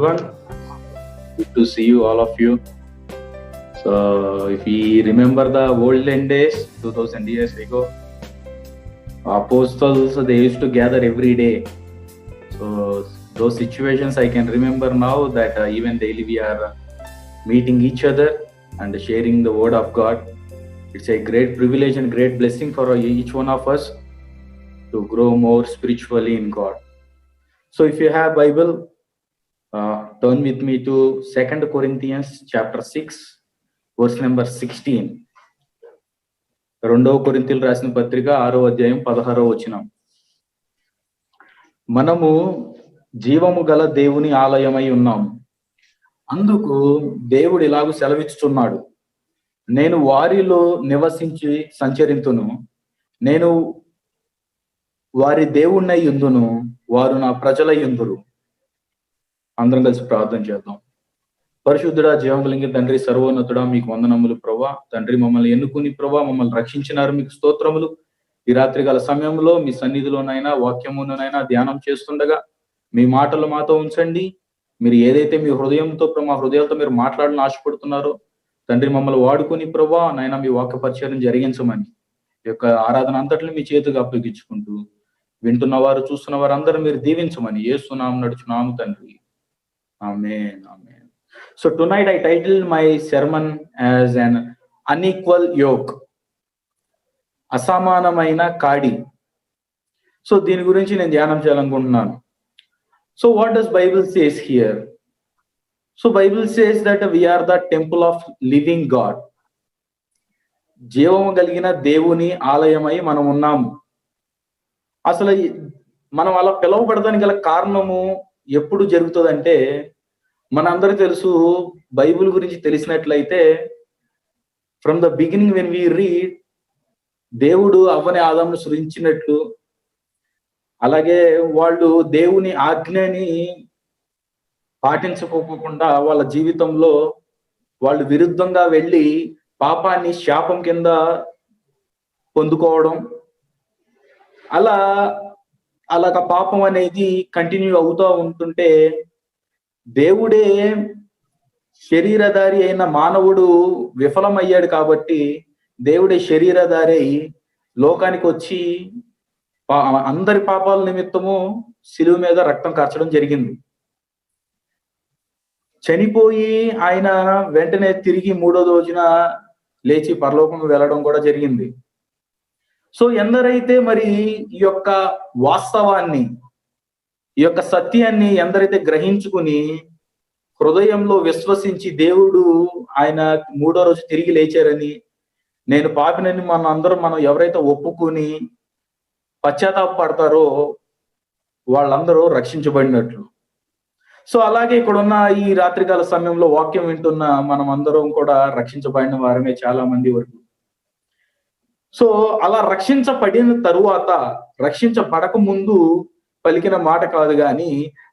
everyone. Good to see you, all of you. So, if we remember the olden days, 2000 years ago, apostles, they used to gather every day. So, those situations I can remember now that even daily we are meeting each other and sharing the word of God. It's a great privilege and great blessing for each one of us to grow more spiritually in God. So, if you have Bible, turn with me to 2 Corinthians chapter 6, verse number 16. 2 కొరింథీయులు రాసిన పత్రిక 6వ అధ్యాయం 16వ వచనం. మనము జీవము గల దేవుని ఆలయమై ఉన్నాము. అందుకు దేవుడు ఇలాగూ సెలవిచ్చుచున్నాడు, నేను వారిలో నివసించి సంచరింతును, నేను వారి దేవుణ్ణై యుందును, వారు నా ప్రజలై యుందురు. అందరం కలిసి ప్రార్థన చేద్దాం. పరిశుద్ధుడా, జీవములింగి తండ్రి, సర్వోన్నతుడా, మీకు వందనములు ప్రభా. తండ్రి, మమ్మల్ని ఎన్నుకుని ప్రభా మమ్మల్ని రక్షించినారు, మీకు స్తోత్రములు. ఈ రాత్రి గల సమయంలో మీ సన్నిధిలోనైనా వాక్యమునైనా ధ్యానం చేస్తుండగా మీ మాటలు మాతో ఉంచండి. మీరు ఏదైతే మీ హృదయంతో మా హృదయాలతో మీరు మాట్లాడాలని ఆశపడుతున్నారో తండ్రి, మమ్మల్ని వాడుకుని ప్రభా నైనా మీ వాక్య పరిచయం జరిగించమని ఈ యొక్క ఆరాధన అంతటిని మీ చేతికి అప్పగించుకుంటూ వింటున్నవారు చూస్తున్న వారు అందరూ మీరు దీవించమని యేసునామమున నడుచున్నాము తండ్రి. ఆమేన్, ఆమేన్. So tonight I titled my sermon as an unequal yoke. అసమానమైన కాడి. సో దీని గురించి నేను ధ్యానం చేయాలనుకుంటున్నాను. So what does Bible says here? So Bible says that we are the temple of living God. జీవము కలిగిన దేవుని ఆలయమై మనం ఉన్నాము. అసలు మనం అలా పిలువబడడానికి గల కారణము ఎప్పుడు జరుగుతుందంటే, మనందరూ తెలుసు, బైబిల్ గురించి తెలిసినట్లయితే from the beginning when we read, దేవుడు అవ్వని ఆదామును సృజించినట్లు, అలాగే వాళ్ళు దేవుని ఆజ్ఞని పాటించకపోకుండా వాళ్ళ జీవితంలో వాళ్ళు విరుద్ధంగా వెళ్ళి పాపాన్ని శాపం కింద పొందుకోవడం, అలాగ పాపం అనేది కంటిన్యూ అవుతూ ఉంటుంటే దేవుడే శరీరధారి అయిన మానవుడు విఫలమయ్యాడు కాబట్టి దేవుడే శరీరధారి అయి లోకానికి వచ్చి అందరి పాపాల నిమిత్తము శిలువ మీద రక్తం కార్చడం జరిగింది. చనిపోయి ఆయన వెంటనే తిరిగి 3వ రోజున లేచి పరలోకం వెళ్ళడం కూడా జరిగింది. సో ఎందరైతే మరి ఈ యొక్క వాస్తవాన్ని, ఈ యొక్క సత్యాన్ని ఎందరైతే గ్రహించుకుని హృదయంలో విశ్వసించి దేవుడు ఆయన 3వ రోజు తిరిగి లేచారని, నేను పాపినని మనం ఎవరైతే ఒప్పుకుని పశ్చాత్తాపడతారో వాళ్ళందరూ రక్షించబడినట్లు. సో అలాగే ఇక్కడున్న ఈ రాత్రికాల సమయంలో వాక్యం వింటున్న మనం అందరం కూడా రక్షించబడిన వారమే చాలా మంది వరకు. సో అలా రక్షించబడిన తరువాత, రక్షించబడక ముందు పలికిన మాట కాదు కానీ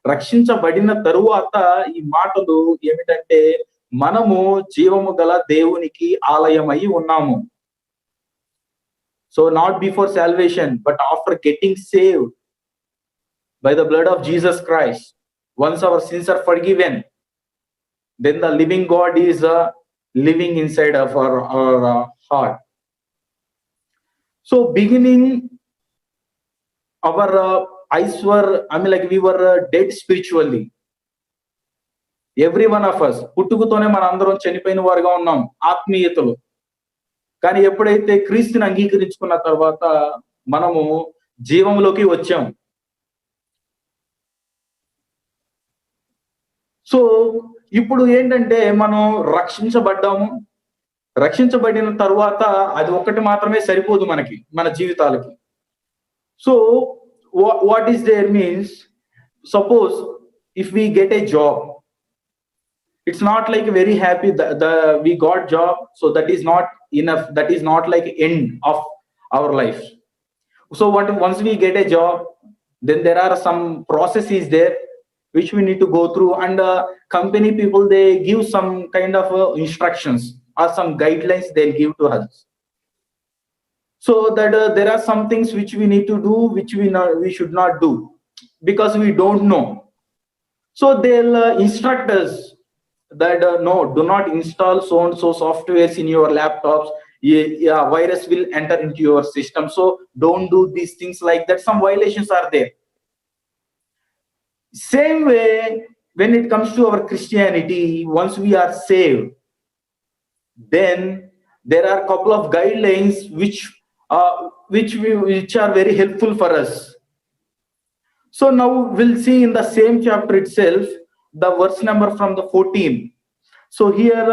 రక్షించబడిన తరువాత ఈ మాటలు ఏమిటంటే, మనము జీవము గల దేవునికి ఆలయమై ఉన్నాము. So not before salvation but after getting saved by the blood of Jesus Christ, once our sins are forgiven, then the living God is living inside of our heart. So beginning our eyes were, we were dead spiritually. Every one of us పుట్టుకతోనే మన అందరం చనిపోయిన వారుగా ఉన్నాం ఆత్మీయతలో. కానీ ఎప్పుడైతే క్రీస్తుని అంగీకరించుకున్న తర్వాత మనము జీవంలోకి వచ్చాం. సో ఇప్పుడు ఏంటంటే మనం రక్షించబడ్డాము. రక్షించబడిన తర్వాత అది ఒక్కటి మాత్రమే సరిపోదు మనకి, మన జీవితాలకి. So what is there means, suppose if we get a job, it's not like very happy we got job, so that is not enough, that is not like end of our life. So once we get a job, then there are some processes there which we need to go through, and company people, they give some kind of instructions or some guidelines they'll give to us. So that there are some things which we need to do, which we should not do, because we don't know. So they'll instruct us that no, do not install so and so softwares in your laptops. Yeah, virus will enter into your system. So don't do these things like that. Some violations are there. Same way, when it comes to our Christianity, once we are saved, then there are a couple of guidelines which are very helpful for us. So now we'll see in the same chapter itself, the verse number from the 14. So here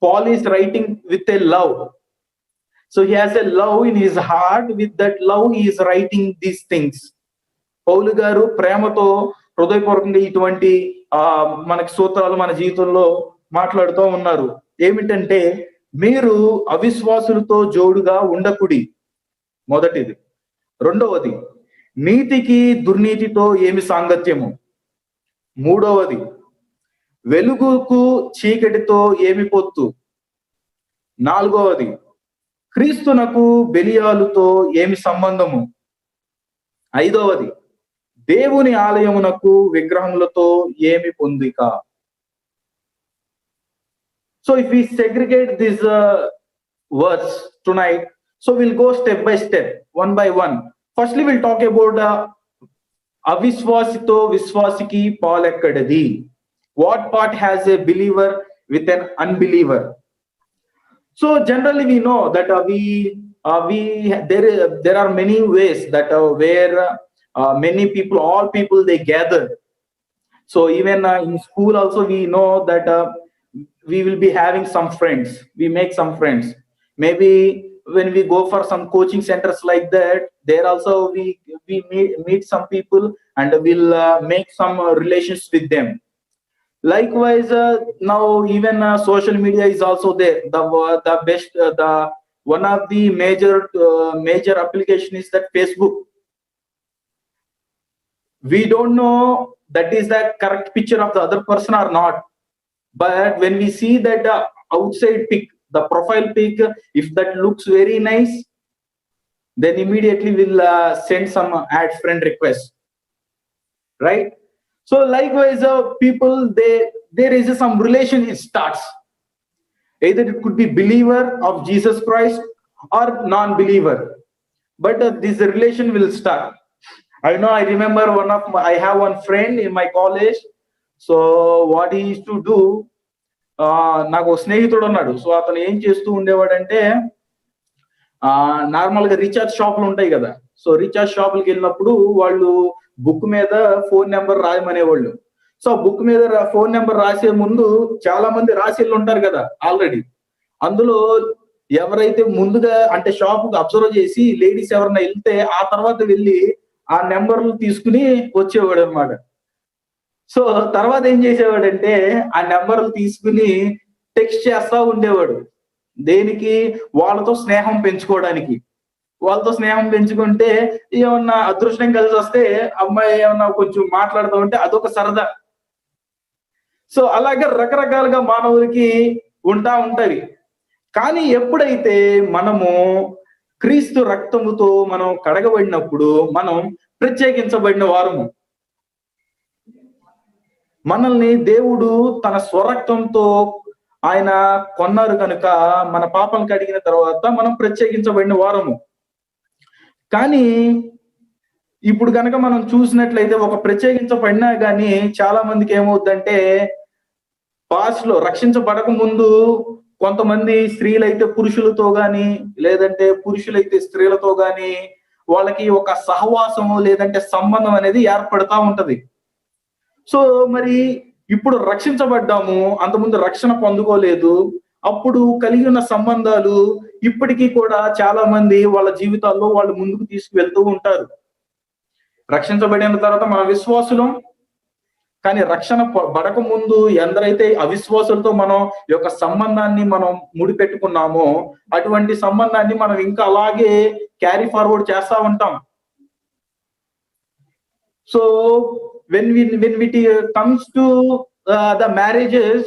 Paul is writing with a love. So he has a love in his heart. With that love, he is writing these things. పౌలు గారు ప్రేమతో హృదయపూర్వకంగా ఇటువంటి మనకి సూత్రాలు మన జీవితంలో మాట్లాడుతూ ఉన్నారు. ఏమిటంటే, మీరు అవిశ్వాసులతో జోడుగా ఉండకుడి, మొదటిది. రెండవది, నీతికి దుర్నీతితో ఏమి సాంగత్యము. మూడవది, వెలుగుకు చీకటితో ఏమి పొత్తు. నాలుగవది, క్రీస్తునకు బెలియాలుతో ఏమి సంబంధము. ఐదవది, దేవుని ఆలయమునకు విగ్రహములతో ఏమి పొందిక. So if we segregate this words tonight, so we'll go step by step, one by one. Firstly, we'll talk about అవిశ్వాసితో విశ్వాసికి పాలెక్కడది. What part has a believer with an unbeliever? So generally we know that there are many ways that where many people, all people, they gather. So even in school also we know that we will be having some friends. We make some friends. Maybe when we go for some coaching centers like that, there also we meet some people and we'll make some relations with them. Likewise, now even social media is also there. The best, one of the major application is that Facebook. We don't know that is the correct picture of the other person or not, but when we see that outside pic, the profile pic, if that looks very nice, then immediately we'll send some add friend request, right? So likewise, people, there is some relation, it starts. Either it could be believer of Jesus Christ or non-believer, but this relation will start. I know, I remember I have one friend in my college. So what he used to do, నాకు స్నేహితుడు ఉన్నాడు. So అతను ఏం చేస్తూ ఉండేవాడంటే, normal గా recharge షాపులు ఉంటాయి కదా. సో రీఛార్జ్ షాపులకి వెళ్ళినప్పుడు వాళ్ళు బుక్ మీద ఫోన్ నెంబర్ రాయమనేవాళ్ళు. సో బుక్ మీద ఫోన్ నెంబర్ రాసే ముందు చాలా మంది రాసి ఉంటారు కదా ఆల్రెడీ. అందులో ఎవరైతే ముందుగా అంటే షాప్ అబ్జర్వ్ చేసి లేడీస్ ఎవరైనా వెళ్తే ఆ తర్వాత వెళ్ళి ఆ నెంబర్లు తీసుకుని వచ్చేవాడు అనమాట. సో తర్వాత ఏం చేసేవాడంటే ఆ నెంబర్లు తీసుకుని టెక్స్ట్ చేస్తా ఉండేవాడు. దేనికి? వాళ్ళతో స్నేహం పెంచుకోవడానికి. వాళ్ళతో స్నేహం పెంచుకుంటే ఏమన్నా అదృష్టం కలిసి వస్తే అమ్మాయి ఏమన్నా కొంచెం మాట్లాడుతూ ఉంటే అదొక సరదా. సో అలాగే రకరకాలుగా మానవులకి ఉంటవి. కానీ ఎప్పుడైతే మనము క్రీస్తు రక్తముతో మనం కడగబడినప్పుడు మనం ప్రత్యేకించబడిన వారము. మనల్ని దేవుడు తన స్వరక్తంతో ఆయన కొన్నారు కనుక మన పాపం కడిగిన తర్వాత మనం ప్రత్యేకించబడిన వారము. కానీ ఇప్పుడు కనుక మనం చూసినట్లయితే ఒక ప్రత్యేకించబడినా కానీ చాలా మందికి ఏమవుతుందంటే, పాస్ట్ లో రక్షించబడక ముందు కొంతమంది స్త్రీలైతే పురుషులతో గాని లేదంటే పురుషులైతే స్త్రీలతో గాని వాళ్ళకి ఒక సహవాసము లేదంటే సంబంధం అనేది ఏర్పడతా ఉంటది. సో మరి ఇప్పుడు రక్షించబడ్డాము, అంతకుముందు రక్షణ పొందుకోలేదు, అప్పుడు కలిగి ఉన్న సంబంధాలు ఇప్పటికీ కూడా చాలా మంది వాళ్ళ జీవితాల్లో వాళ్ళు ముందుకు తీసుకువెళ్తూ ఉంటారు. రక్షించబడిన తర్వాత మన విశ్వాసులం, కానీ రక్షణ పడక ముందు ఎందరైతే అవిశ్వాసులతో మనం ఈ యొక్క సంబంధాన్ని మనం ముడిపెట్టుకున్నామో అటువంటి సంబంధాన్ని మనం ఇంకా అలాగే క్యారీ ఫార్వర్డ్ చేస్తా ఉంటాం. So when it comes to the marriages,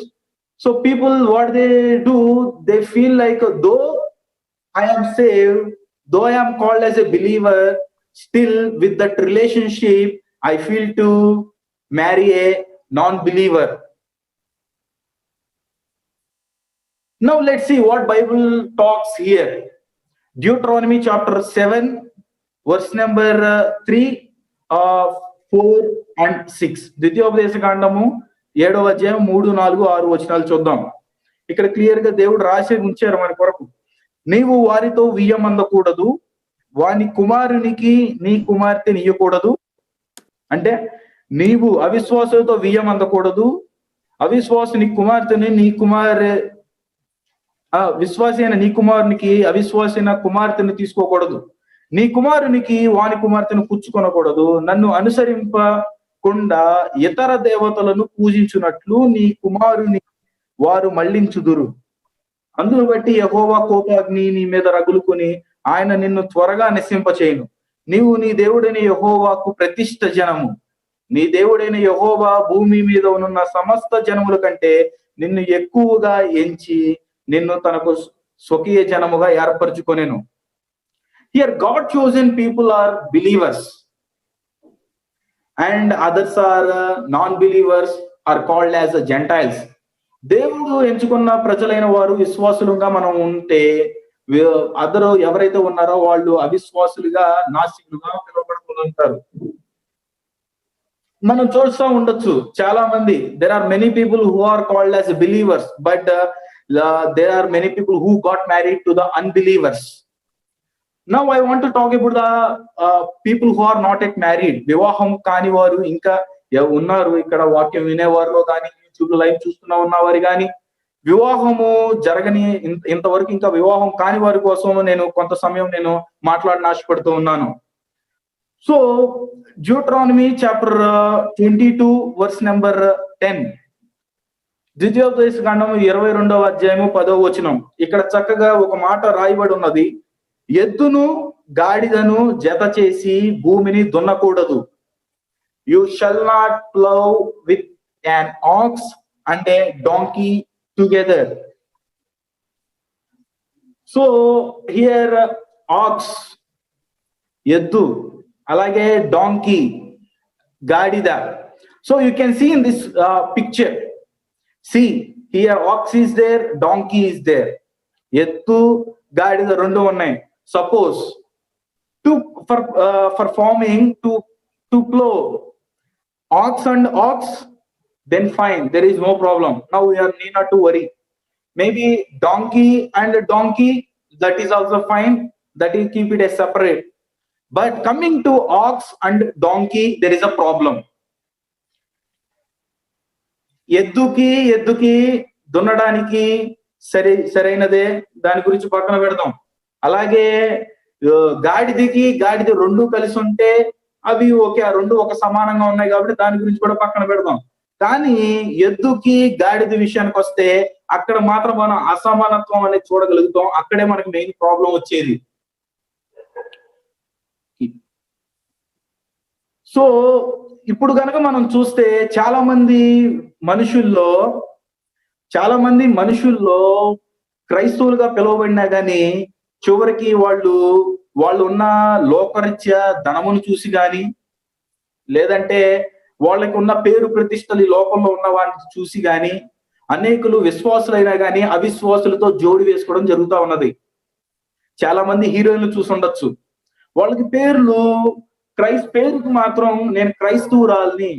so people, what they do, they feel like though I am saved, though I am called as a believer, still with that relationship I feel to marry a non-believer. Now let's see what Bible talks here. Deuteronomy chapter 7 verse number 3, 4 and 6. ద్వితీయోపదేశ కాండము 7వ అధ్యాయం 3, 4, 6 వచనాలు చూద్దాం. ఇక్కడ clear గా దేవుడు రాసి ఉంచారు మన కొరకు. నీవు వారితో వియ్యమందకూడదు, వాని కుమారునికి నీ కుమార్తెని ఇయ్యకూడదు. అంటే నీవు అవిశ్వాసులతో వియ్యమందకూడదు, అవిశ్వాసుని కుమార్తెని నీ విశ్వాసి అయిన నీ కుమారునికి అవిశ్వాసి అయిన కుమార్తెను తీసుకోకూడదు, నీ కుమారునికి వాని కుమార్తెను పుచ్చుకొనకూడదు. నన్ను అనుసరింపకుండా ఇతర దేవతలను పూజించున్నట్లు నీ కుమారుని వారు మళ్లించుదురు. అందును బట్టి యెహోవా కోపాగ్ని నీ మీద రగులుకొని ఆయన నిన్ను త్వరగా నశింపచేయును. నీవు నీ దేవుడైన యెహోవాకు ప్రతిష్ఠ జనము. నీ దేవుడైన యెహోవా భూమి మీద ఉన్న సమస్త జనముల కంటే నిన్ను ఎక్కువగా ఎంచి నిన్ను తనకు స్వకీయ జనముగా ఏర్పరచుకొనెను. Here God chosen people are believers and others are non-believers are called as Gentiles. దేవుడు ఎంచుకున్న ప్రజలైన వారు విశ్వాసులుగా మనం ఉంటే, అదరు ఎవరైతే ఉన్నారో వాళ్ళు అవిశ్వాసులుగా నాస్తికులుగా పిలువబడుతుంటారు. మనం చూస్తూ ఉండొచ్చు చాలా మంది. There are many people who are called as believers, but there are many people who got married to the unbelievers. Now I want to talk about the people who are not yet married. వివాహం కాని వారు ఇంకా ఉన్నారు. ఇక్కడ వాక్యం వినేవారిలో కానీ YouTube live చూస్తున్నా ఉన్నవారు కానీ వివాహము జరగని ఇంతవరకు ఇంకా వివాహం కాని వారి కోసం నేను కొంత సమయం నేను మాట్లాడిన ఆశపడుతూ ఉన్నాను. So Deuteronomy chapter 22 verse number 10, ద్వితీయోపదేశ కాండము 22వ అధ్యాయము 10వ వచనం. ఇక్కడ చక్కగా ఒక మాట రాయబడి ఉన్నది. ఎద్దును గాడిదను జత చేసి భూమిని దున్నకూడదు. You shall not plough with an ox and a donkey together. So here ox, eddu, alage donkey, gadida. So you can see in this picture, see here ox is there, donkey is there, eddu gadida rendu unnai. Suppose for farming to plow ox and ox, then fine, there is no problem. Now we are need not to worry. Maybe donkey and donkey, that is also fine, that is keep it as separate. But coming to ox and donkey, there is a problem. ఎద్దుకి దున్నడానికి సరైనదే, దాని గురించి పక్కన పెడదాం. అలాగే గాడిద రెండు కలిసి ఉంటే అవి ఓకే, ఆ రెండు ఒక సమానంగా ఉన్నాయి కాబట్టి దాని గురించి కూడా పక్కన పెడదాం. కానీ ఎద్దుకి గాడిద విషయానికి వస్తే అక్కడ మాత్రం మనం అసమానత్వం అనేది చూడగలుగుతాం. అక్కడే మనకి మెయిన్ ప్రాబ్లం వచ్చేది. సో ఇప్పుడు కనుక మనం చూస్తే చాలా మంది మనుషుల్లో క్రైస్తవులుగా పిలువబడినా గానీ చివరికి వాళ్ళు ఉన్న లోకరీత్యా ధనమును చూసి గాని, లేదంటే వాళ్ళకి ఉన్న పేరు ప్రతిష్టలు ఈ లోకంలో ఉన్న వాటిని చూసి గాని అనేకులు విశ్వాసులైనా గానీ అవిశ్వాసులతో జోడి వేసుకోవడం జరుగుతూ ఉన్నది. చాలా మంది హీరోయిన్లు చూసి ఉండొచ్చు. వాళ్ళకి పేరుకు మాత్రం నేను క్రైస్తవురాల్ని,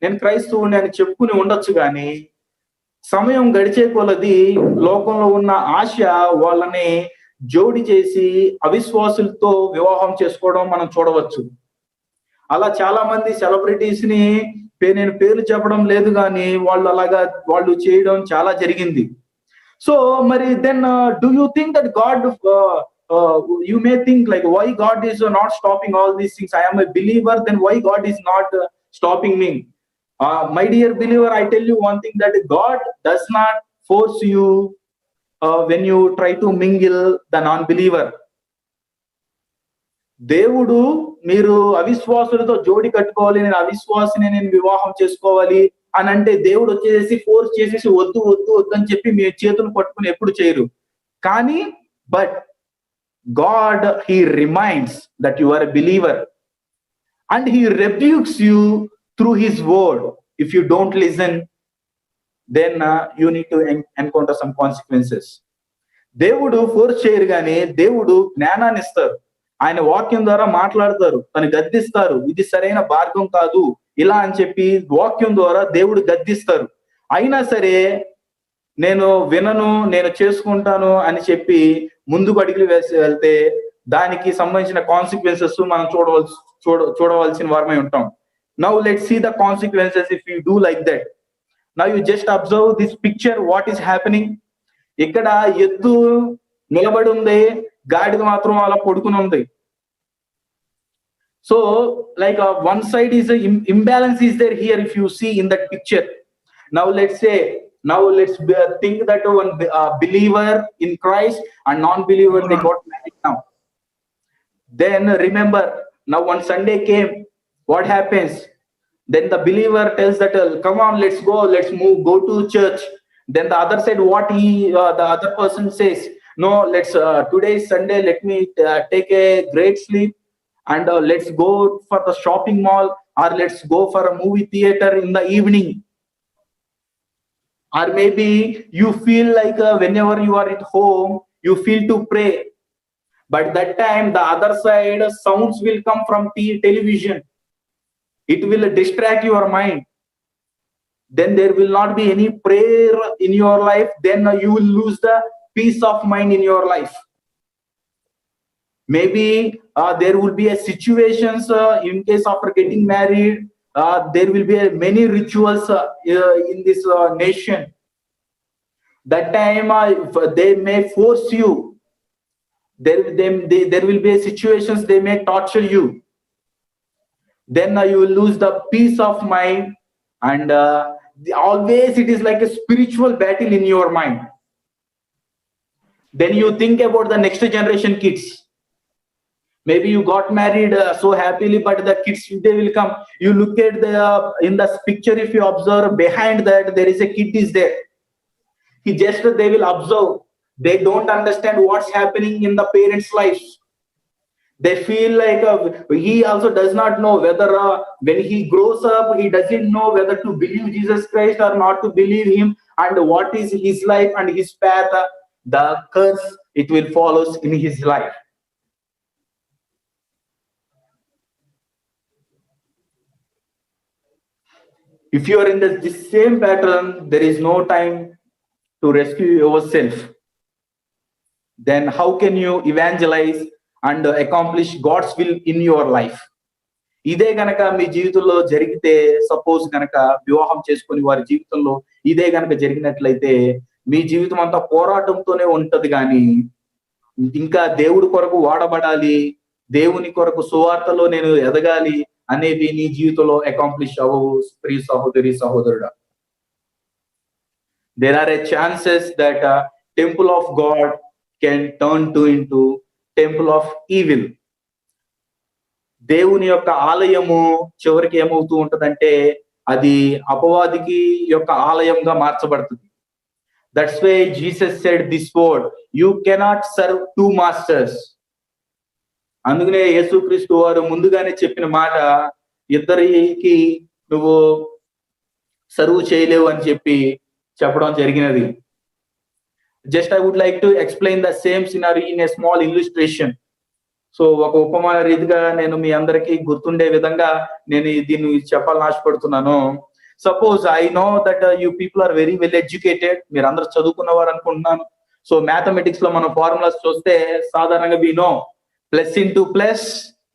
నేను క్రైస్తవుని అని చెప్పుకుని ఉండొచ్చు. కానీ సమయం గడిచే కొలది లోకంలో ఉన్న ఆశ వాళ్ళని జోడి చేసి అవిశ్వాసులతో వివాహం చేసుకోవడం మనం చూడవచ్చు. అలా చాలా మంది సెలబ్రిటీస్ ని నేను పేర్లు చెప్పడం లేదు కానీ వాళ్ళు చేయడం చాలా జరిగింది. సో మరి then do you think that God, you may think like why God is not stopping all these things? I am a believer, then why God is not stopping me? My dear believer, I tell you one thing, that God does not force you when you try to mingle the non-believer. దేవుడు మీరు అవిశ్వాసులతో జోడి కట్టుకోవాలి, నేను అవిశ్వాసిని నేను వివాహం చేసుకోవాలి అని అంటే దేవుడు వచ్చేసి ఫోర్స్ చేసేసి వద్దు అని చెప్పి మీ చేతులు పట్టుకుని ఎప్పుడు చేయరు. కానీ but God, he reminds that you are a believer and he rebukes you through his word. if you don't listen, then you need to encounter some consequences. దేవుడు ఫోర్స్ చేయరు, కానీ దేవుడు జ్ఞానాన్ని ఇస్తారు. ఆయన వాక్యం ద్వారా మాట్లాడతారు, తను గద్దిస్తారు, ఇది సరైన మార్గం కాదు ఇలా అని చెప్పి వాక్యం ద్వారా దేవుడు గద్దిస్తారు. అయినా సరే నేను వినను, నేను చేసుకుంటాను అని చెప్పి ముందుకు అడుగులు వేసి వెళ్తే దానికి సంబంధించిన కాన్సిక్వెన్సెస్ మనం చూడవలసిన వారమై ఉంటాం. Now let's see the consequences if you do like that. Now you just observe this picture, what is happening. ఇక్కడ ఎద్దు నిలబడి ఉంది, గాడిద మాత్రం అలా పడుకుని ఉంది. So like one side is imbalance is there here if you see in that picture. Now let's think that one believer in Christ and non-believer, they got married now. Then remember, now one Sunday came, what happens? Then the believer tells that come on, let's move, go to church. Then the other side, what the other person says, no, today is Sunday, let me take a great sleep and let's go for the shopping mall, or let's go for a movie theater in the evening. Or maybe you feel like whenever you are at home, you feel to pray, but that time the other side sounds will come from television. It will distract your mind. Then there will not be any prayer in your life. Then you will lose the peace of mind in your life. Maybe there will be a situations in case after getting married, there will be many rituals in this nation. That time they may force you. There will be situations they may torture you. Then you will lose the peace of mind, and always it is like a spiritual battle in your mind. Then you think about the next generation kids. Maybe you got married so happily, but the kids, they will come. You look at in the picture, if you observe, behind that there is a kid is there. They will observe. They don't understand what's happening in the parents' lives. They feel like he also does not know whether when he grows up, he doesn't know whether to believe Jesus Christ or not to believe him, and what is his life and his path. The curse, it will follow in his life. If you are in this same pattern, there is no time to rescue yourself. Then how can you evangelize and accomplish God's will in your life? ఇదే గనక మీ జీవితంలో జరిగితే, suppose గనక వివాహం చేసుకుని వారి జీవితంలో ఇదే గనక జరిగినట్లయితే, మీ జీవితం అంతా పోరాటంతోనే ఉంటది. కానీ ఇంకా దేవుడి కొరకు వాడబడాలి, దేవుని కొరకు సువార్తలో నేను ఎదగాలి అనేవి నీ జీవితంలో అకాంప్లిష్ అవ్వవు. ప్రియ సహోదరి సహోదరుడా, there are a chances that temple of God can turn into temple of evil. దేవుని యొక్క ఆలయము చివరికి ఏమవుతూ ఉంటదంటే అది అపవాదికి యొక్క ఆలయంగా మార్చబడుతుంది. That's why Jesus said this word, you cannot serve two masters. అందుకనే యేసుక్రీస్తు వారు ముందుగానే చెప్పిన మాట, ఇద్దరికి నువ్వు సర్వ్ చేయలేవు అని చెప్పి చెప్పడం జరిగినది. Just I would like to explain the same scenario in a small illustration. So ఒక ఉపమాన రీతిగా నేను మీ అందరికీ గుర్తుండే విధంగా నేను దీన్ని చెప్పాలని ఆశపడుతున్నాను. Suppose I know that you people are very well educated, మీరు అందరూ చదువుకున్నవారు అనుకుంటున్నాను. సో మ్యాథమెటిక్స్ లో మనం ఫార్ములాస్ చూస్తే సాధారణంగా we know plus into plus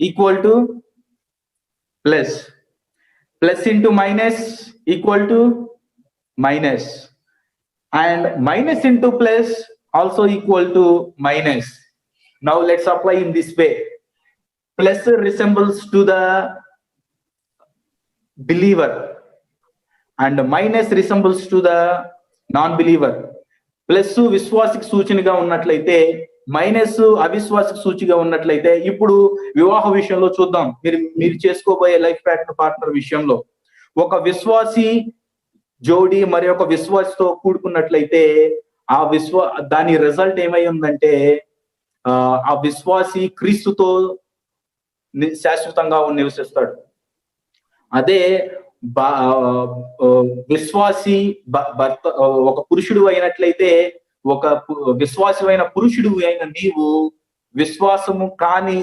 equal to plus, plus into minus equal to minus, and minus into plus also equal to minus. Now let's apply in this way. Plus resembles to the believer and minus resembles to the non-believer. Plus విశ్వాసిక సూచనగా ఉన్నట్లయితే minus అవిశ్వాసిక సూచిగా ఉన్నట్లయితే, ఇప్పుడు వివాహ విషయంలో చూద్దాం. మీరు చేసుకోబోయే life partner విషయంలో ఒక విశ్వాసి జోడి మరి ఒక విశ్వాసతో కూడుకున్నట్లయితే దాని రిజల్ట్ ఏమై ఉందంటే ఆ విశ్వాసి క్రీస్తుతో శాశ్వతంగా నివసిస్తాడు. అదే విశ్వాసి భర్త, ఒక పురుషుడు అయినట్లయితే, ఒక విశ్వాసమైన పురుషుడు అయిన నీవు విశ్వాసము కాని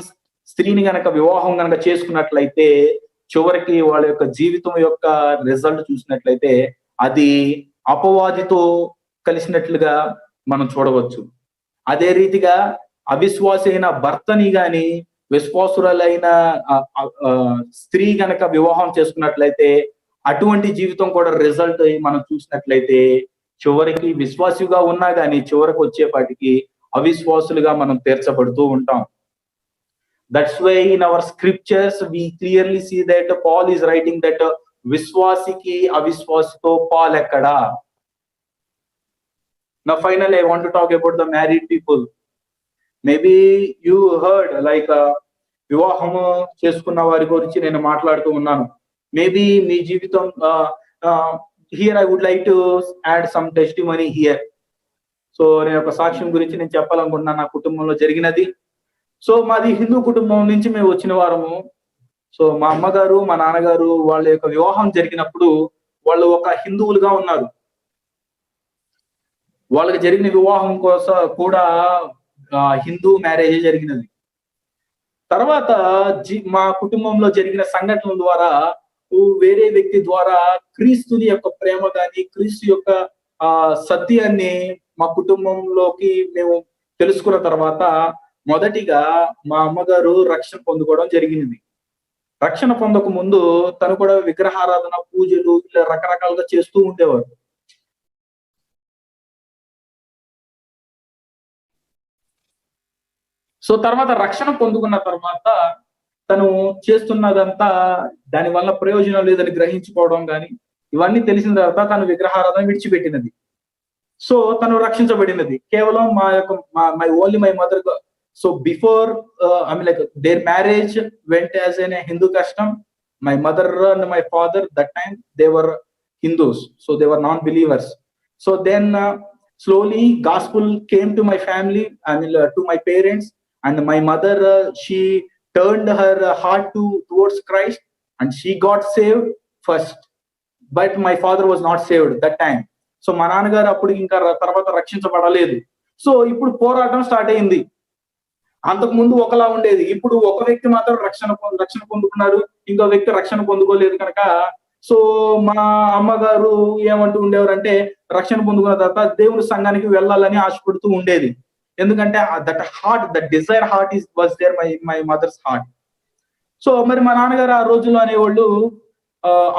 స్త్రీని గనక వివాహం గనక చేసుకున్నట్లయితే, చివరికి వాళ్ళ యొక్క జీవితం యొక్క రిజల్ట్ చూసినట్లయితే అది అపవాదితో కలిసినట్లుగా మనం చూడవచ్చు. అదే రీతిగా అవిశ్వాసి అయిన భర్తని గాని విశ్వాసురాలైన స్త్రీ గనక వివాహం చేసుకున్నట్లయితే అటువంటి జీవితం కూడా రిజల్ట్ మనం చూసినట్లయితే చివరికి విశ్వాసిగా ఉన్నా గానీ చివరికి వచ్చేపాటికి అవిశ్వాసులుగా మనం తీర్చబడుతూ ఉంటాం. That's why in our scriptures we clearly see that Paul is writing that విశ్వాసికి అవిశ్వాసితో పాలెక్కడా. Now finally I want to talk about the married people. Maybe you heard like వివాహము చేసుకున్న వారి గురించి నేను మాట్లాడుతూ ఉన్నాను. మేబీ మీ జీవితం here I would like to add some testimony here. So నేను ఒక సాక్ష్యం గురించి నేను చెప్పాలనుకుంటున్నాను, నా కుటుంబంలో జరిగినది. సో మాది హిందూ కుటుంబం నుంచి మేము వచ్చిన వారము. సో మా అమ్మగారు మా నాన్నగారు వాళ్ళ యొక్క వివాహం జరిగినప్పుడు వాళ్ళు ఒక హిందువులుగా ఉన్నారు. వాళ్ళకి జరిగిన వివాహం కోసం కూడా హిందూ మ్యారేజ్ జరిగినది. తర్వాత మా కుటుంబంలో జరిగిన సంఘటనల ద్వారా వేరే వ్యక్తి ద్వారా క్రీస్తుని యొక్క ప్రేమ కానీ క్రీస్తు యొక్క సత్యాన్ని మా కుటుంబంలోకి మేము తెలుసుకున్న తర్వాత మొదటిగా మా అమ్మగారు రక్షణ పొందుకోవడం జరిగింది. రక్షణ పొందక ముందు తను కూడా విగ్రహారాధన, పూజలు ఇలా రకరకాలుగా చేస్తూ ఉండేవారు. సో తర్వాత రక్షణ పొందుకున్న తర్వాత తను చేస్తున్నదంతా దాని వల్ల ప్రయోజనం లేదని గ్రహించుకోవడం కానీ ఇవన్నీ తెలిసిన తర్వాత తను విగ్రహారాధన విడిచిపెట్టినది. సో తను రక్షించబడినది కేవలం my only my mother. So before I mean like their marriage went as an Hindu custom. My mother and my father that time they were Hindus, so they were non believers. So then slowly gospel came to my family, I mean to my parents, and my mother she turned her heart towards Christ and she got saved first, but my father was not saved that time. So మా నాన్నగారు అప్పుడు ఇంకా తర్వాత రక్షించబడలేదు. So ఇప్పుడు పోరాటం start అయింది. అంతకు ముందు ఒకలా ఉండేది, ఇప్పుడు ఒక వ్యక్తి మాత్రం రక్షణ పొందుకున్నారు, ఇంకో వ్యక్తి రక్షణ పొందుకోలేదు కనుక సో మా అమ్మగారు ఏమంటూ ఉండేవారంటే రక్షణ పొందుకున్న తర్వాత దేవుని సంఘానికి వెళ్ళాలని ఆశపడుతూ ఉండేది. ఎందుకంటే that desire heart was there my mother's heart. So మరి మా నాన్నగారు ఆ రోజుల్లో అనేవాళ్ళు,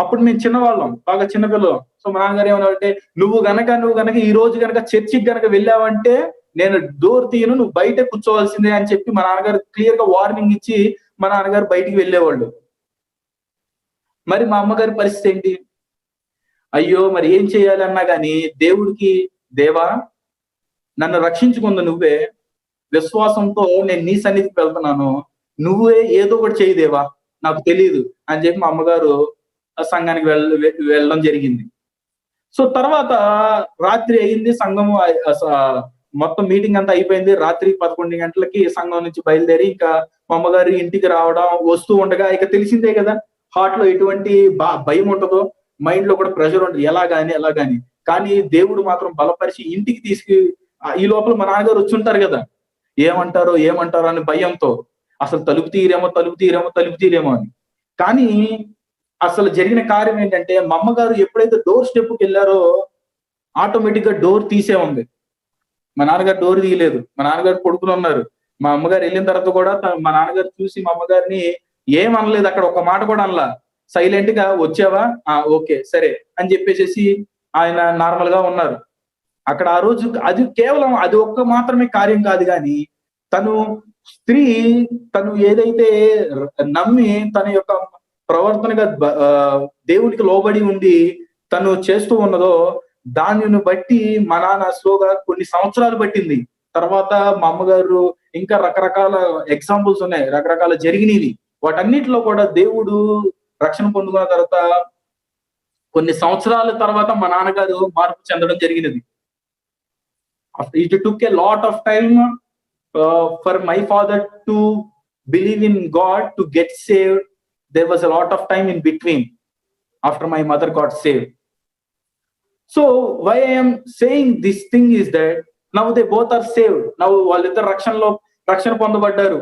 అప్పుడు మేము చిన్నవాళ్ళం, బాగా చిన్నపిల్లలం. సో మా నాన్నగారు ఏమన్నారంటే నువ్వు గనక ఈ రోజు గనక చర్చికి గనక వెళ్ళావంటే నేను డోర్ తీయను, నువ్వు బయట కూర్చోవలసిందే అని చెప్పి మా నాన్నగారు క్లియర్ గా వార్నింగ్ ఇచ్చి మా నాన్నగారు బయటికి వెళ్ళేవాళ్ళు. మరి మా అమ్మగారి పరిస్థితి ఏంటి? అయ్యో మరి ఏం చేయాలి అన్నా గాని దేవుడికి, దేవా నన్ను రక్షించుకుంది నువ్వే, విశ్వాసంతో నేను నీ సన్నిధికి వెళ్తున్నాను, నువ్వే ఏదో ఒకటి చేయి దేవా, నాకు తెలియదు అని చెప్పి మా అమ్మగారు సంఘానికి వెళ్ళడం జరిగింది. సో తర్వాత రాత్రి అయింది, సంఘం మొత్తం మీటింగ్ అంతా అయిపోయింది. రాత్రి 11 గంటలకి సంఘం నుంచి బయలుదేరి ఇంకా మా అమ్మగారు ఇంటికి రావడం వస్తూ ఉండగా ఇక తెలిసిందే కదా హార్ట్ లో ఎటువంటి భయం ఉంటుందో, మైండ్ లో కూడా ప్రెషర్ ఉంటుంది, ఎలాగాని. కానీ దేవుడు మాత్రం బలపరిచి ఇంటికి ఈ లోపల మా నాన్నగారు వచ్చి ఉంటారు కదా, ఏమంటారో అని భయంతో అసలు తలుపు తీరేమో అని. కానీ అసలు జరిగిన కార్యం ఏంటంటే మా అమ్మగారు ఎప్పుడైతే డోర్ స్టెప్కి వెళ్ళారో ఆటోమేటిక్ గా డోర్ తీసే ఉంది. మా నాన్నగారు డోర్ తీయలేదు, మా నాన్నగారు పడుకుని ఉన్నారు. మా అమ్మగారు వెళ్ళిన తర్వాత కూడా మా నాన్నగారు చూసి మా అమ్మగారిని ఏమనలేదు, అక్కడ ఒక మాట కూడా అనలా. సైలెంట్ గా వచ్చావా, ఓకే సరే అని చెప్పేసి ఆయన నార్మల్ గా ఉన్నారు అక్కడ. ఆ రోజు అది కేవలం అది ఒక్క మాత్రమే కార్యం కాదు, కానీ తను ఏదైతే నమ్మి తన యొక్క ప్రవర్తనగా దేవునికి లోబడి ఉండి తను చేస్తూ ఉన్నదో దానిని బట్టి మా నాన్న స్లోగా కొన్ని సంవత్సరాలు పట్టింది. తర్వాత మా అమ్మగారు ఇంకా రకరకాల ఎగ్జాంపుల్స్ ఉన్నాయి, రకరకాల జరిగినవి. వాటన్నిటిలో కూడా దేవుడు రక్షణ పొందుకున్న తర్వాత కొన్ని సంవత్సరాల తర్వాత మా నాన్నగారు మార్పు చెందడం జరిగినది. It took a lot of time for my father to believe in God, to get saved. There was a lot of time in between. after my mother got saved. So why I am saying this thing is that now they both are saved. Now వాళ్ళిద్దరు రక్షణ పొందబడ్డారు.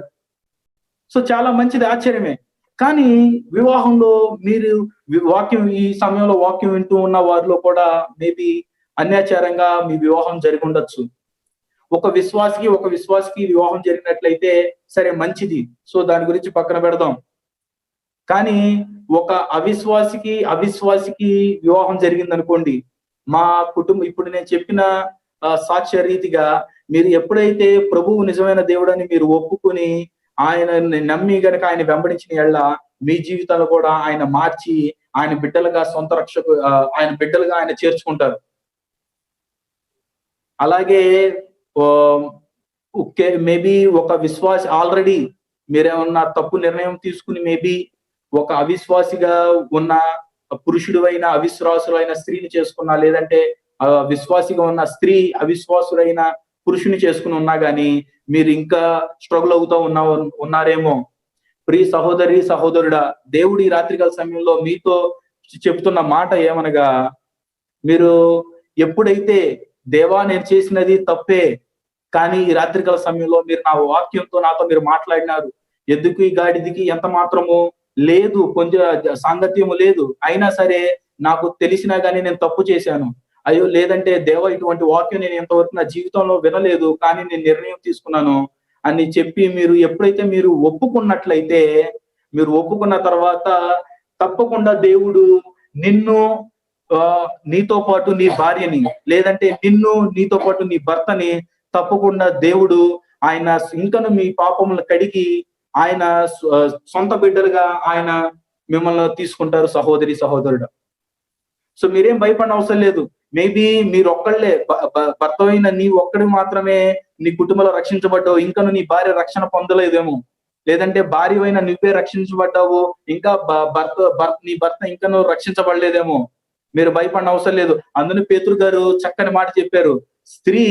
So చాలా మంచిది, ఆశ్చర్యమే. కానీ వివాహంలో మీరు ఈ సమయంలో వాక్యం వింటూ ఉన్న వారిలో కూడా మేబీ అన్యాచారంగా మీ వివాహం జరిగి ఉండొచ్చు. ఒక విశ్వాసికి వివాహం జరిగినట్లయితే సరే, మంచిది. సో దాని గురించి పక్కన పెడదాం. కానీ ఒక అవిశ్వాసికి వివాహం జరిగిందనుకోండి, మా కుటుంబం ఇప్పుడు నేను చెప్పిన సాక్ష్య రీతిగా మీరు ఎప్పుడైతే ప్రభువు నిజమైన దేవుడని మీరు ఒప్పుకొని ఆయన నమ్మి గనక ఆయన వెంబడించిన ఎడల మీ జీవితాలు కూడా ఆయన మార్చి ఆయన బిడ్డలుగా ఆయన బిడ్డలుగా ఆయన చేర్చుకుంటారు. అలాగే మేబీ ఒక విశ్వాసి ఆల్రెడీ మీరేమన్నా తప్పు నిర్ణయం తీసుకుని మేబీ ఒక అవిశ్వాసిగా ఉన్న పురుషుడు అయిన అవిశ్వాసులైన స్త్రీని చేసుకున్నా, లేదంటే విశ్వాసిగా ఉన్న స్త్రీ అవిశ్వాసులైన పురుషుని చేసుకుని ఉన్నా గానీ మీరు ఇంకా స్ట్రగుల్ అవుతూ ఉన్నారేమో. ప్రియ సహోదరి సహోదరుడా, దేవుడు ఈ రాత్రికాల సమయంలో మీతో చెప్తున్న మాట ఏమనగా, మీరు ఎప్పుడైతే దేవా నేను చేసినది తప్పే, కానీ ఈ రాత్రికాల సమయంలో మీరు నా వాక్యంతో నాతో మీరు మాట్లాడినారు, ఎందుకు ఈ గాడిదికి ఎంత మాత్రము లేదు, కొంచెం సాంగత్యము లేదు, అయినా సరే నాకు తెలిసినా గానీ నేను తప్పు చేశాను, అయ్యో లేదంటే దేవా ఇటువంటి వాక్యం నేను ఎంతవరకు నా జీవితంలో వినలేదు, కానీ నేను నిర్ణయం తీసుకున్నాను అని చెప్పి మీరు ఎప్పుడైతే మీరు ఒప్పుకున్నట్లయితే, మీరు ఒప్పుకున్న తర్వాత తప్పకుండా దేవుడు నిన్ను నీతో పాటు నీ భార్యని, లేదంటే నీతో పాటు నీ భర్తని తప్పకుండా దేవుడు ఆయన ఇంకను మీ పాపములను కడిగి ఆయన సొంత బిడ్డలుగా ఆయన మిమ్మల్ని తీసుకుంటారు సహోదరి సహోదరుడు. సో మీరేం భయపడిన అవసరం లేదు. మేబీ మీరు ఒక్కళ్ళే, భర్త అయిన నీ ఒక్కడి మాత్రమే నీ కుటుంబంలో రక్షించబడ్డావు, ఇంకను నీ భార్య రక్షణ పొందలేదేమో, లేదంటే భార్య అయిన నువ్వే రక్షించబడ్డావు, ఇంకా నీ భర్త ఇంకను రక్షించబడలేదేమో. మీరు భయపడిన అవసరం లేదు. అందులో పేతురు గారు చక్కని మాట చెప్పారు, స్త్రీ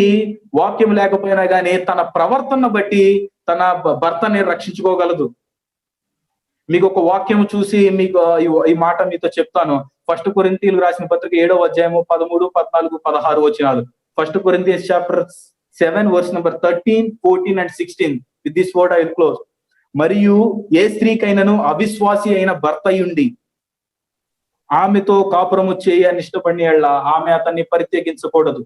వాక్యం లేకపోయినా గానీ తన ప్రవర్తన బట్టి తన భర్తని రక్షించుకోగలదు. మీకు ఒక వాక్యం చూసి మీకు ఈ మాట మీతో చెప్తాను. 1 కొరింథీయులకు రాసిన పత్రిక 7వ అధ్యాయము 13, 14, 16 వచనాలు. 1 Corinthians chapter 7 verse number 13, 14 and 16. With this word I will close. మరియు ఏ స్త్రీకైనను అవిశ్వాసి అయిన భర్త ఉండి ఆమెతో కాపురము చేయని ఇష్టపడిన యెడల ఆమె అతన్ని పరిత్యజించకూడదు.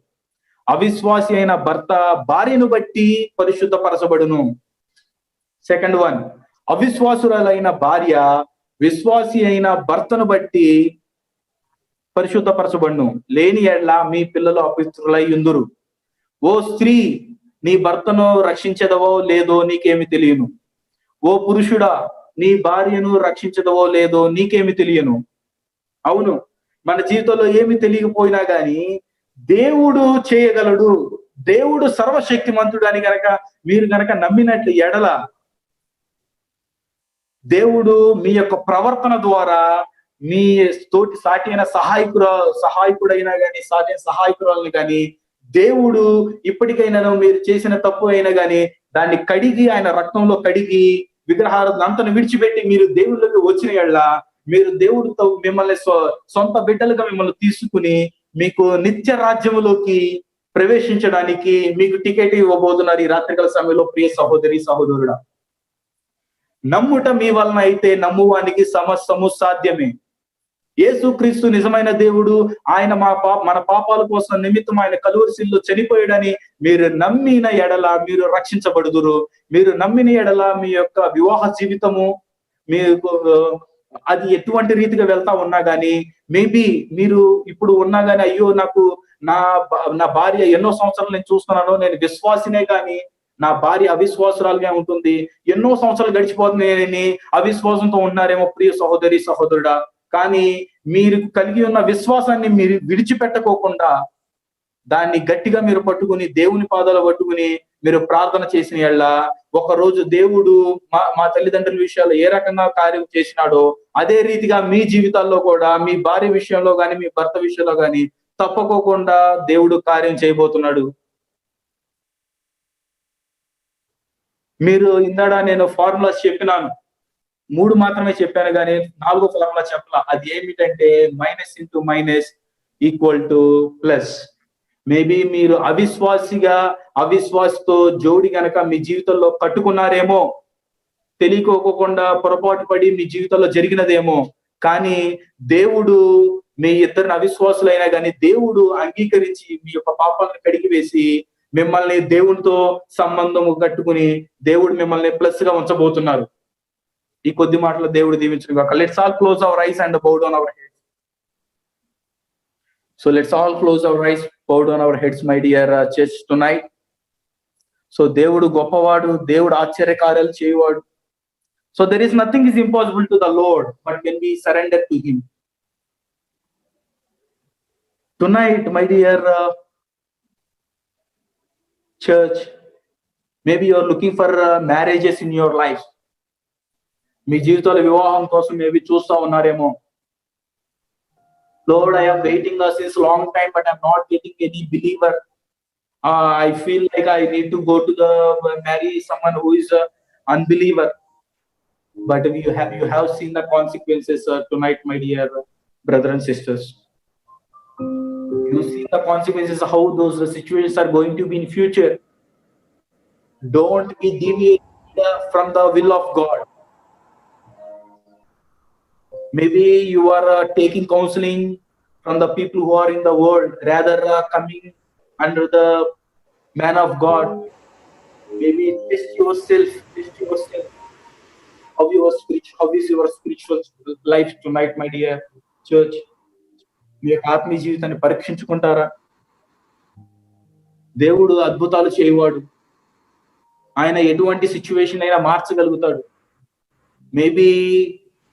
అవిశ్వాసి అయిన భర్త భార్యను బట్టి పరిశుద్ధపరచబడును. సెకండ్ వన్, అవిశ్వాసురాలైన భార్య విశ్వాసి అయిన భర్తను బట్టి పరిశుద్ధపరచబడును. లేని యెడల మీ పిల్లలు అపవిత్రులై యుందురు. ఓ స్త్రీ, నీ భర్తను రక్షించదవో లేదో నీకేమి తెలియను. ఓ పురుషుడా, నీ భార్యను రక్షించదవో లేదో నీకేమి తెలియను. అవును, మన జీవితంలో ఏమి తెలియకపోయినా గాని దేవుడు చేయగలడు. దేవుడు సర్వశక్తిమంతుడు అని మీరు గనక నమ్మినట్లు ఎడల దేవుడు మీ యొక్క ప్రవర్తన ద్వారా మీ తోటి సాటి అయిన సహాయకుడైనా గాని సహాయకురాలని గాని దేవుడు ఇప్పటికైనా మీరు చేసిన తప్పు అయినా గాని దాన్ని కడిగి ఆయన రక్తంలో కడిగి విగ్రహాలను విడిచిపెట్టి మీరు దేవుళ్ళకి వచ్చిన యెడల మీరు దేవుడితో మిమ్మల్ని సొంత బిడ్డలుగా మిమ్మల్ని తీసుకుని మీకు నిత్య రాజ్యములోకి ప్రవేశించడానికి మీకు టికెట్ ఇవ్వబోతున్నారు ఈ రాత్రికాల సమయంలో. ప్రియ సహోదరి సహోదరుడా, నమ్ముట మీ వలన అయితే నమ్మువానికి సమస్తము సాధ్యమే. యేసుక్రీస్తు నిజమైన దేవుడు, ఆయన మన పాపాల కోసం నిమిత్తం ఆయన కలువరి శిలువలో చనిపోయాడని మీరు నమ్మిన ఎడల మీరు రక్షించబడుదురు. మీరు నమ్మిన ఎడల మీ యొక్క వివాహ జీవితము మీకు అది ఎటువంటి రీతిగా వెళ్తా ఉన్నా గానీ, మేబీ మీరు ఇప్పుడు ఉన్నా గానీ అయ్యో నాకు నా భార్య ఎన్నో సంవత్సరాలు నేను చూస్తున్నాను, నేను విశ్వాసినే గాని నా భార్య అవిశ్వాసురాలుగా ఉంటుంది, ఎన్నో సంవత్సరాలు గడిచిపోతున్నాయని అవిశ్వాసంతో ఉన్నారేమో ప్రియ సహోదరి సహోదరుడా. కానీ మీరు కలిగి ఉన్న విశ్వాసాన్ని మీరు విడిచిపెట్టుకోకుండా దాన్ని గట్టిగా మీరు పట్టుకుని దేవుని పాదాలు పట్టుకుని మీరు ప్రార్థన చేసిన యెడల ఒక రోజు దేవుడు మా తల్లిదండ్రుల విషయాల్లో ఏ రకంగా కార్యం చేసినాడో అదే రీతిగా మీ జీవితాల్లో కూడా మీ భార్య విషయంలో గాని మీ భర్త విషయంలో గాని తప్పకోకుండా దేవుడు కార్యం చేయబోతున్నాడు. మీరు ఇందాడ నేను ఫార్ములాస్ చెప్పినాను. 3 మాత్రమే చెప్పాను కానీ 4 ఫార్ములా చెప్పలా. అది ఏమిటంటే minus into minus equal to plus. Maybe మీరు అవిశ్వాసతో జోడి గనక మీ జీవితంలో కట్టుకున్నారేమో, తెలియకోకుండా పొరపాటు పడి మీ జీవితంలో జరిగినదేమో. కానీ దేవుడు మీ ఇద్దరిని అవిశ్వాసులైనా కానీ దేవుడు అంగీకరించి మీ యొక్క పాపాలను కడిగివేసి మిమ్మల్ని దేవునితో సంబంధము కట్టుకుని దేవుడు మిమ్మల్ని ప్లస్ గా ఉంచబోతున్నారు. ఈ కొద్ది మాటలు దేవుడు దీవించును గాక. Let's all close our eyes and bow down our heads. So let's all close our eyes, bow down our heads my dear church tonight. So దేవుడు గొప్పవాడు, దేవుడు ఆశ్చర్యకార్యాలు చేయవాడు. So there is nothing is impossible to the Lord, but when we surrender to Him. Tonight, my dear church, maybe you are looking for marriages in your life. మీ జీవితంలో వివాహం కోసం maybe చూస్తా ఉన్నారేమో. Lord, I am waiting since long time, but I'm not getting any believer. I feel like I need to go to marry someone who is an unbeliever. But you have seen the consequences tonight, my dear brothers and sisters. You see the consequences, how those situations are going to be in future. Don't be deviated from the will of God. Maybe you are taking counseling from the people who are in the world, rather coming under the man of God. Maybe test yourself. How is your spiritual life tonight, my dear church? మీ యొక్క ఆత్మీయ జీవితాన్ని పరీక్షించుకుంటారా? దేవుడు అద్భుతాలు చేయవాడు. ఆయన ఎటువంటి situation అయినా మార్చగలుగుతాడు. Maybe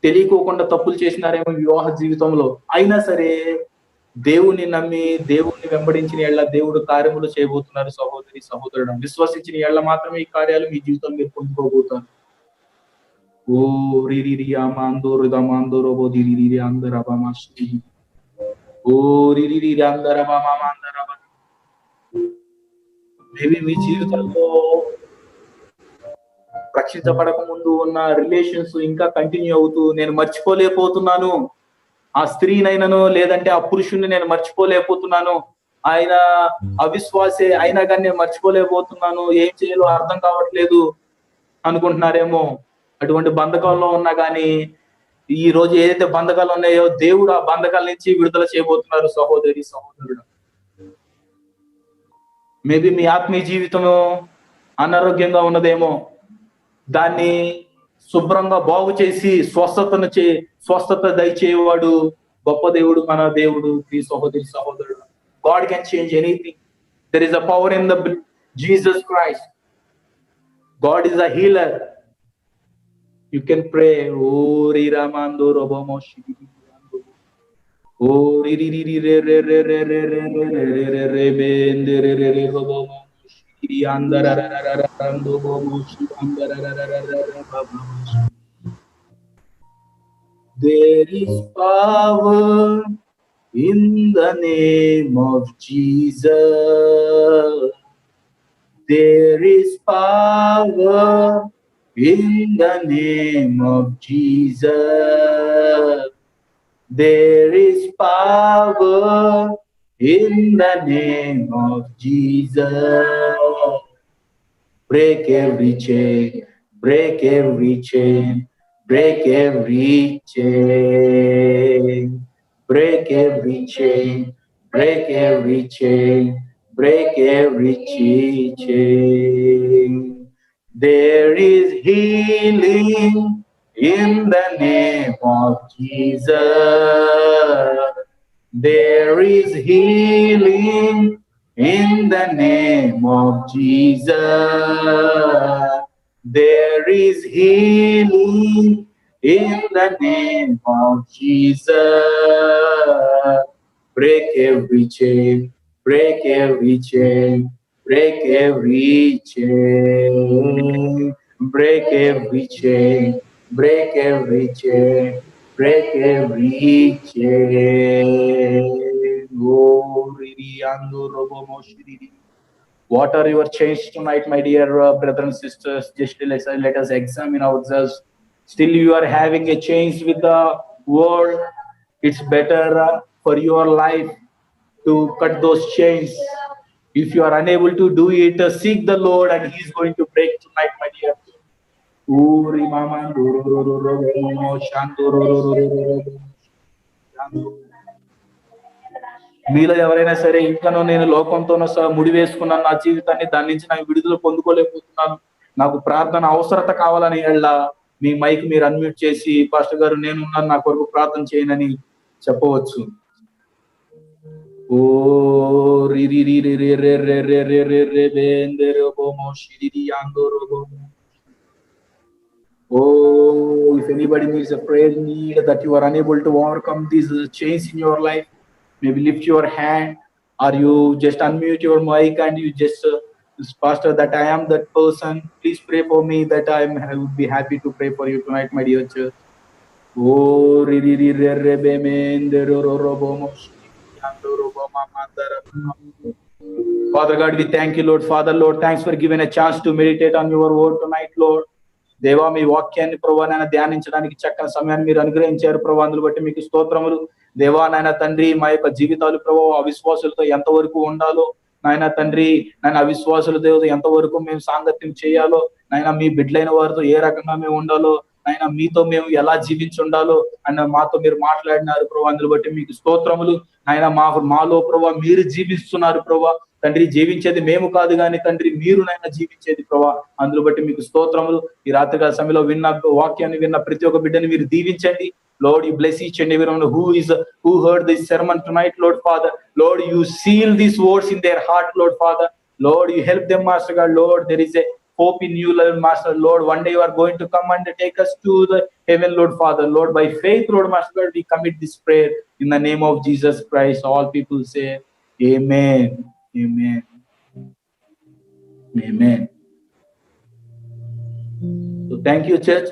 తెలియకోకుండా తప్పులు చేసినారేమో వివాహ జీవితంలో, అయినా సరే దేవుణ్ణి నమ్మి దేవుణ్ణి వెంబడించిన ఎళ్ళ దేవుడు కార్యములు చేయబోతున్నారు. సహోదరి సహోదరుడు, విశ్వసించిన ఎళ్ళ మాత్రమే ఈ కార్యాలు మీ జీవితంలో మీరు పొందుకోబోతారు. ఓ రిరి ఆమాందోరు దమాందోరో బోది రిరి అందరబామాశ్రీ ఓ రిరి అందరబామాందరబ. మేబీ మీ జీవితంలో రక్షించబడక ముందు ఉన్న రిలేషన్స్ ఇంకా కంటిన్యూ అవుతూ నేను మర్చిపోలేకపోతున్నాను, ఆ స్త్రీనైనాను లేదంటే ఆ పురుషుణ్ణి నేను మర్చిపోలేకపోతున్నాను, ఆయన అవిశ్వాసే అయినా కానీ నేను మర్చిపోలేకపోతున్నాను, ఏం చేయాలో అర్థం కావట్లేదు అనుకుంటున్నారేమో. అటువంటి బంధకాల్లో ఉన్నా కానీ ఈ రోజు ఏదైతే బంధకాలు ఉన్నాయో దేవుడు ఆ బంధకాల నుంచి విడుదల చేయబోతున్నారు. సహోదరి సహోదరుడు, మేబీ మీ ఆత్మీయ జీవితం అనారోగ్యంగా ఉన్నదేమో, దాన్ని శుభ్రంగా బాగు చేసి స్వస్థత దయచేవాడు గొప్ప దేవుడు, మన దేవుడు. ఈ సహోదరి సహోదరుడు, God can change anything. There is a power in the Jesus Christ. God is a healer. You can pray. Oh, ri ramando robomo shiri. Oh, ri ri ri ri re re re re re re re re re re bende re re re robomo shiri andara ra ra ra rando bomo shiri andara ra ra ra ra bomo. There is power in the name of Jesus. There is power in the name of Jesus. There is power in the name of Jesus. Break every chain, break every chain, break every chain, break every chain, break every chain, break every chain. There is healing in the name of Jesus. There is healing in the name of Jesus. There is healing in the name of Jesus. Break every chain, break every chain, break every chain, break every chain, break every chain, break every chain. Oh, riri ando robomo shiri. What are your chains tonight, my dear brothers and sisters? Just let us examine ourselves. Still you are having a change with the world. It's better for your life to cut those chains. If you are unable to do it, seek the Lord and He is going to break tonight, my dear. Uri mama మీలో ఎవరైనా సరే ఇంకనో నేను లోకంతోనో ముడి వేసుకున్నాను నా జీవితాన్ని, దాని నుంచి నాకు విడుదల పొందుకోలేకపోతున్నాను, నాకు ప్రార్థన అవసరత కావాలని వెళ్ళ మీ మైక్ మీరు అన్మ్యూట్ చేసి పాస్టర్ గారు నేనున్నాను నా కొరకు ప్రార్థన చేయనని చెప్పవచ్చు. ఓ రి రి రి రి రి రి రి రి రి రి రి బేందెరో బోమో Shirdi యాందోరో బోమో. Oh, if anybody needs a prayer need that you are unable to overcome these chains in your life, maybe lift your hand or you just unmute your mic and you just pastor that I am that person, please pray for me that I would be happy to pray for you tonight, my dear church. Oh, ri ri ri re re be men de ro ro ro bo mo ro bo ma mandara. Father God, we thank you, Lord. Father, Lord, thanks for giving a chance to meditate on your word tonight, Lord. దేవా మీ వాక్యాన్ని ప్రభా నాయన ధ్యానించడానికి చక్కని సమయాన్ని మీరు అనుగ్రహించారు ప్రభా, అందులో బట్టి మీకు స్తోత్రములు. దేవా నాయన తండ్రి, మా యొక్క జీవితాలు ప్రభావ అవిశ్వాసులతో ఎంతవరకు ఉండాలో నాయన తండ్రి, నాయన అవిశ్వాసులతో ఎంతవరకు మేము సాంగత్యం చేయాలో నాయన, మీ బిడ్డలైన వారితో ఏ రకంగా మేము ఉండాలో నాయన, మీతో మేము ఎలా జీవించి ఉండాలో ఆయన మాతో మీరు మాట్లాడినారు ప్రభా, అందులో బట్టి మీకు స్తోత్రములు. ఆయన మాలో ప్రభా మీరు జీవిస్తున్నారు ప్రభా తండ్రి, జీవించేది మేము కాదు కానీ తండ్రి మీరు నాయన జీవించేది ప్రభా, అందులో బట్టి మీకు స్తోత్రములు. ఈ రాత్రికాల సమయంలో విన్న వాక్యాన్ని విన్న ప్రతి ఒక్క బిడ్డని మీరు దీవించండి. Lord, you bless each and everyone who heard this sermon tonight, Lord Father. Lord, you seal these words in their heart, Lord Father. Lord, you help them, Master God. Lord, there is a hope in you, Lord Master. Lord, one day you are going to come and take us to the heaven, Lord Father. Lord, by faith, Lord Master God, we commit this prayer in the name of Jesus Christ. All people say, Amen. Amen. Amen. So thank you, church.